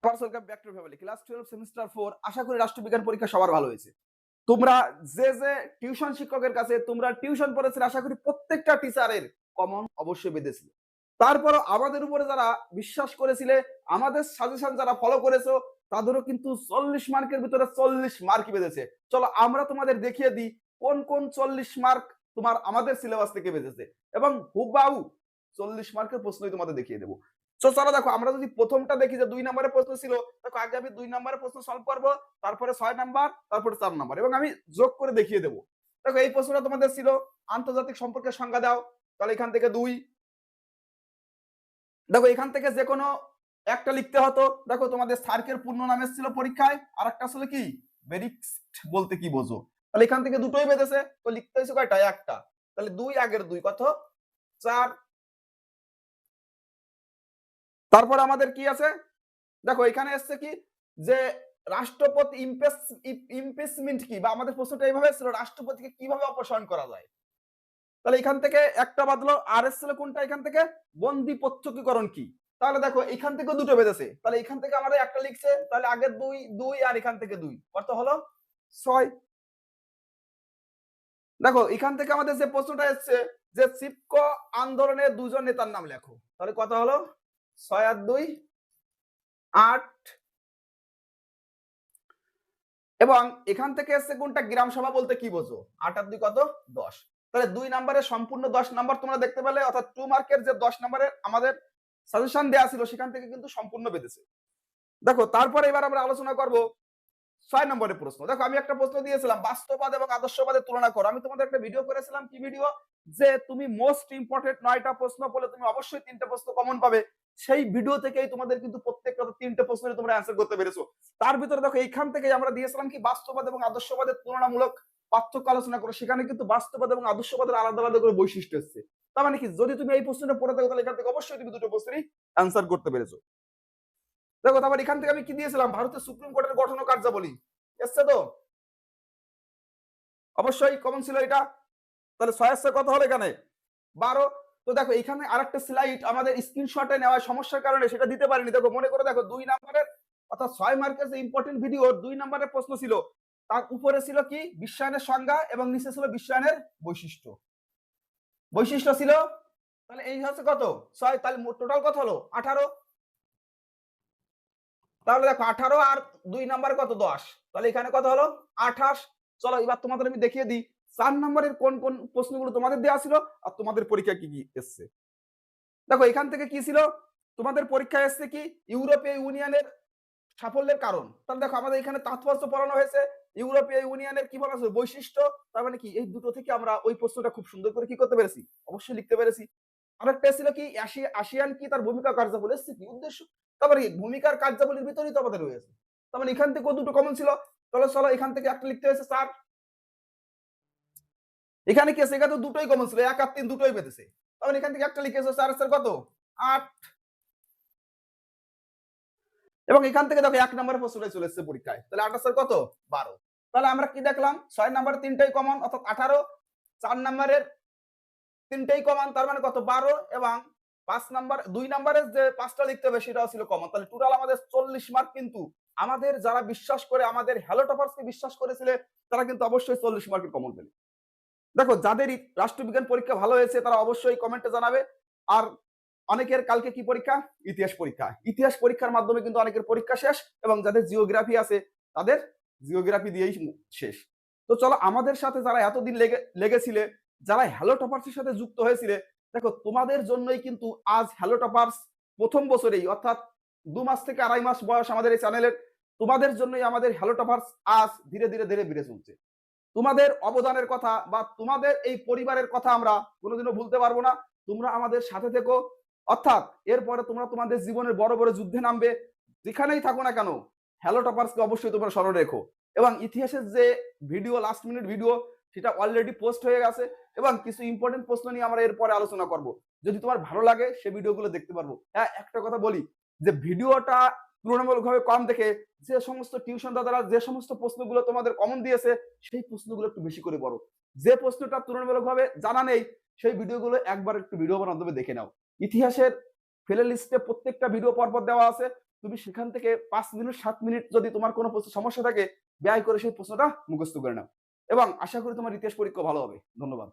Welcome back to family class 12 semester 4। আশা করি রাষ্ট্রবিজ্ঞান পরীক্ষা সবার ভালো হয়েছে। তোমরা যে টিউশন শিক্ষকের কাছে তোমরা টিউশন পড়েছিলে, আশা করি প্রত্যেকটা টিচারের কমন অবশ্যই বেঁধেছিল। তারপরও আমাদের উপরে যারা বিশ্বাস করেছিলে, আমাদের সাজেশন যারা ফলো করেছো, তাদেরও কিন্তু 40 মার্কের ভিতরে 40 মার্কই বেঁধেছে। চলো আমরা তোমাদের দেখিয়ে দিই কোন কোন 40 মার্ক তোমার আমাদের সিলেবাস থেকে বেঁধেছে এবং হুবহু 40 মার্কের প্রশ্নই তোমাদের দেখিয়ে দেবো। চলো দেখো, আমরা যদি প্রথমটা দেখি যে 2 নম্বরের প্রশ্ন ছিল, দেখো আগে আমি 2 নম্বরের প্রশ্ন সলভ করব, তারপরে 6 নাম্বার, তারপরে 4 নাম্বার এবং আমি যোগ করে দেখিয়ে দেবো। দেখো এই প্রশ্নটা তোমাদের ছিল আন্তর্জাতিক সম্পর্কের সংজ্ঞা দাও, তাহলে এখান থেকে 2। দেখো এখান থেকে যে কোনো একটা লিখতে হতো। দেখো তোমাদের সার্কের পূর্ণ নাম এসেছিল পরীক্ষায়, আর একটা আসলে কি বেরিক্সট বলতে কি বোঝো, তাহলে এখান থেকে দুটোই বেঁধেছে, তো লিখতে হয়েছে কয়টা? একটা। তাহলে 2 আগের 2 কত? 4। তারপর আমাদের কি আছে? দেখো এখানে এসছে কি যে রাষ্ট্রপতি ইমপিচমেন্ট কি, বা আমাদের প্রশ্নটা এইভাবে ছিল রাষ্ট্রপতিকে কিভাবে অপসারণ করা যায়। তাহলে এখান থেকে একটা বাদলো, আর এসছিল কোনটা এখান থেকে? বন্দি প্রত্যক্ষীকরণ কি। তাহলে দেখো এখান থেকে দুটো বেঁধেছে, তাহলে এখান থেকে আমাদের একটা লিখছে, তাহলে আগের 2 2 আর এখান থেকে 2 কত হলো? 6। দেখো এখান থেকে আমাদের যে প্রশ্নটা এসছে যে সিপকো আন্দোলনের দুজন নেতার নাম লেখো, তাহলে কত হলো? 6 আর 2 8। এবং এখান থেকে এসছে কোনটা? গ্রাম সভা বলতে কি বোঝো? 8 আর 2 কত? 10। তাহলে 2 নম্বরে সম্পূর্ণ 10 নাম্বার তোমরা দেখতে পেলে, অর্থাৎ 2 মার্কের যে 10 নম্বরের আমাদের সাজেশন দেয়া ছিল সেখান থেকে কিন্তু সম্পূর্ণ বেঁধেছে। দেখো তারপরে এবার আমরা আলোচনা করব 6 নম্বরের প্রশ্ন। দেখো আমি একটা প্রশ্ন দিয়েছিলাম বাস্তববাদ এবং আদর্শবাদের তুলনা করো। আমি তোমাদের একটা ভিডিও করেছিলাম, কি ভিডিও? যে তুমি মোস্ট ইম্পর্টেন্ট 9টা প্রশ্ন পড়লে তুমি অবশ্যই 3টে প্রশ্ন কমন পাবে। সেই ভিডিও থেকেই তোমাদের কিন্তু প্রত্যেকটা 3টে প্রশ্নের তোমরা অ্যানসার করতে পেরেছো। তার ভিতরে দেখো এইখান থেকে আমরা দিয়েছিলাম কি বাস্তববাদ এবং আদর্শবাদের তুলনামূলক পার্থক্য আলোচনা করো। সেখানে কিন্তু বাস্তববাদ এবং আদর্শবাদের আলাদা আলাদা করে বৈশিষ্ট্য এসেছে। তার মানে কি, যদি তুমি এই প্রশ্নটা পড়ে থাকো তাহলে এখান থেকে অবশ্যই তুমি দুটো প্রশ্নেরই অ্যানসার করতে পেরেছো। দেখো তারপর এখান থেকে আমি কি দিয়েছিলাম? ভারতের সুপ্রিম কোর্টের গঠন ও কার্যাবলী এসছে তো, অবশ্যই কমন ছিল এটা। তাহলে 6 কত হলো এখানে? 12। তো দেখো এখানে আরেকটা স্লাইড আমাদের স্ক্রিনশটে নেওয়া সমস্যার কারণে সেটা দিতে পারিনি। দেখো মনে করে দেখো 2 নম্বরের অর্থাৎ 6 মার্কের যে ইম্পর্টেন্ট ভিডিও 2 নম্বরের প্রশ্ন ছিল, তার উপরে ছিল কি বিশ্বায়নের সংজ্ঞা এবং নিচে ছিল বিশ্বায়নের বৈশিষ্ট্য। বৈশিষ্ট্য ছিল, তাহলে এই হচ্ছে কত? 6। তাহলে টোটাল কত হলো? 18। তাহলে দেখো 18 আর 2 নাম্বার কত? 10। তাহলে এখানে কত হলো? 28। চলো এবার তোমাদের আমি দেখিয়ে দিই 4 নম্বরের কোন কোন প্রশ্নগুলো তোমাদের দেওয়া ছিল আর তোমাদের পরীক্ষা কি কি এসছে। দেখো এখান থেকে কি ছিল তোমাদের পরীক্ষায় এসছে কি ইউরোপীয় ইউনিয়নের সাফল্যের কারণ। তাহলে দেখো আমাদের এখানে তাৎপর্য পড়ানো হয়েছে, ইউরোপীয় ইউনিয়নের কি বলা হয়েছে? বৈশিষ্ট্য। তার মানে কি এই দুটো থেকে আমরা ওই প্রশ্নটা খুব সুন্দর করে কি করতে পেরেছি? অবশ্যই লিখতে পেরেছি। আরেকটা ছিল কি আসিয়ান কি তার ভূমিকা কার্যাবলী এসছে কি উদ্দেশ্য। তারপরে ভূমিকার কার্যাবলীর ভিতরেই তো আমাদের রয়েছে। তার মানে এখান থেকে দুটো কমন ছিল। তাহলে চলো এখান থেকে একটা লিখতে হয়েছে 4। এখানে কি আছে? এখানে তো দুটোই কমন ছিল, 1 আর 3 দুটোই পেতেছে। তার মানে এখান থেকে একটা লিখেছে 4 এর কত? 8। এবং এখান থেকে দেখো 1 নম্বরের প্রশ্নটাই চলে এসেছে পরীক্ষায়, তাহলে 8 আর কত? 12। তাহলে আমরা কি দেখলাম? 6 নম্বরে 3টাই কমন অর্থাৎ 18, 4 নম্বরের 3টাই কমন তার মানে কত? 12 এবং 5 নাম্বার 2 নম্বরের যে 5টা লিখতে হবে সেটাও ছিল কমন। তাহলে টোটাল আমাদের 40 মার্ক। কিন্তু আমাদের যারা বিশ্বাস করে আমাদের হ্যালো টপার্সকে বিশ্বাস করেছিলে তারা কিন্তু অবশ্যই 40 মার্কের কমন পেলে। দেখো যাদের রাষ্ট্রবিজ্ঞান পরীক্ষা ভালো হয়েছে তারা অবশ্যই কমেন্টে জানাবে। আর অনেকের কালকে কি পরীক্ষা? ইতিহাস পরীক্ষা। ইতিহাস পরীক্ষার মাধ্যমে কিন্তু অনেকের পরীক্ষা শেষ এবং যাদের জিওগ্রাফি আছে তাদের জিওগ্রাফি দিয়েই শেষ। তো চলো আমাদের সাথে যারা এতদিন লেগেছিলে, যারা হ্যালো টপার্সের সাথে যুক্ত হয়েছিলে, দেখো তোমাদের জন্যই কিন্তু আজ হ্যালো টপার্স প্রথম বছরেই অর্থাৎ 2 মাস থেকে 2.5 মাস বয়স আমাদের এই চ্যানেলের, তোমাদের জন্যই আমাদের হ্যালো টপার্স আজ ধীরে ধীরে ধীরে বেড়ে চলছে। তোমাদের অবদানের কথা বা তোমাদের এই পরিবারের কথা আমরা কোনোদিনও ভুলতে পারবো না। তোমরা আমাদের সাথে থেকো, অর্থাৎ এরপরে তোমরা তোমাদের জীবনের বড় বড় যুদ্ধে নামবে, যেখানেই থাকো না কেন হ্যালো টপার্সকে অবশ্যই তোমরা স্মরণ রেখো। এবং ইতিহাসের যে ভিডিও লাস্ট মিনিট ভিডিও সেটা অলরেডি পোস্ট হয়ে গেছে এবং কিছু ইম্পর্টেন্ট প্রশ্ন নিয়ে আমরা এরপরে আলোচনা করব। যদি তোমার ভালো লাগে সে ভিডিওগুলো দেখতে পারবো। হ্যাঁ একটা কথা বলি যে ভিডিওটা তুলনামূলকভাবে কম দেখে যে সমস্ত টিউশন দাদারা যে সমস্ত প্রশ্নগুলো তোমাদের কমন দিয়েছে সেই প্রশ্নগুলো একটু বেশি করে পড়ো। যে প্রশ্নটা তুলনামূলকভাবে জানা নেই সেই ভিডিওগুলো একবার একটু ভিডিও মাধ্যমে দেখে নাও। ইতিহাসের প্লে লিস্টে প্রত্যেকটা ভিডিও পরপর দেওয়া আছে, তুমি সেখান থেকে 5 মিনিট 7 মিনিট যদি তোমার কোনো প্রশ্ন সমস্যা থাকে ব্যয় করে সেই প্রশ্নটা মুখস্থ করে নাও এবং আশা করি তোমার ইতিহাস পরীক্ষা ভালো হবে। ধন্যবাদ।